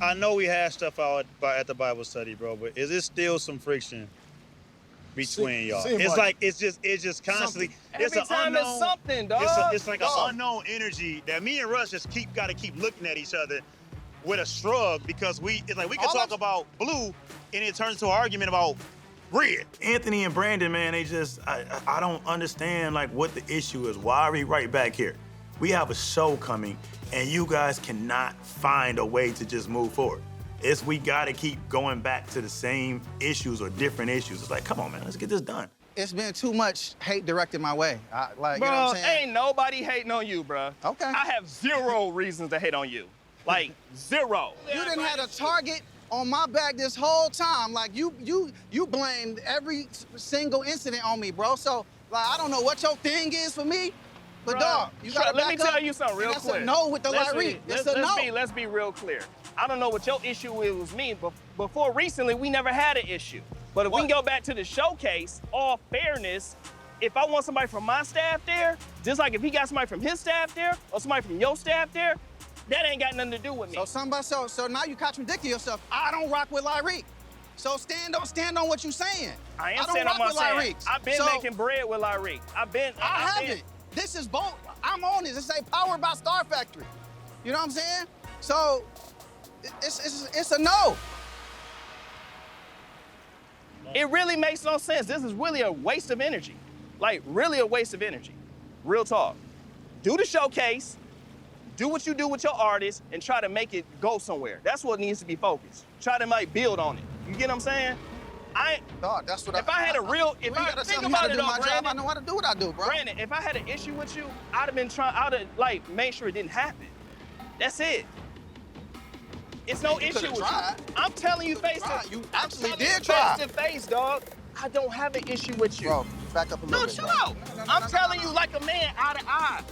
I know we had stuff out at the Bible study, bro, but is it still some friction between y'all? It's like it's just constantly. Every time it's something, dog. It's like an unknown energy that me and Russ just gotta keep looking at each other with a shrug because it's like we can talk about blue and it turns to an argument about red. Anthony and Brandon, man, they just I don't understand like what the issue is. Why are we right back here? We have a show coming and you guys cannot find a way to just move forward. We gotta keep going back to the same issues or different issues. It's like, come on, man, let's get this done. It's been too much hate directed my way. Bro, you know what I'm saying? ain't nobody hating on you, bro. Okay. I have 0 reasons to hate on you. Like, 0. You done had a target on my back this whole time. Like, you blamed every single incident on me, bro. So, like, I don't know what your thing is for me, but Bro, dog, you gotta let me back tell up. you something real And quick. That's a no with the Lyrique. It's a no. Let's be real clear. I don't know what your issue is with me, but before recently, we never had an issue. But if we can go back to the showcase, all fairness, if I want somebody from my staff there, just like if he got somebody from his staff there or somebody from your staff there, that ain't got nothing to do with me. So now you contradicting yourself. I don't rock with Lyrique. So stand on what you're saying. I am don't saying rock I'm with saying. Lyrique. I've been making bread with Lyrique. I haven't. This is both. I'm on this. It's a powered by Star Factory. You know what I'm saying? So it's a no. It really makes no sense. This is really a waste of energy. Like, really a waste of energy. Real talk. Do the showcase, do what you do with your artists, and try to make it go somewhere. That's what needs to be focused. Try to, like, build on it. You get what I'm saying? Dog, that's what if I had a real, if I think about it, though, Brandon, I know how to do what I do, bro. Brandon, if I had an issue with you, I'd have like made sure it didn't happen. That's it. It's no issue with you. I'm telling you face to face. You actually did try. Face to face, dog. I don't have an issue with you. Bro, back up a little bit. No, chill out. I'm telling you like a man, eye to eye.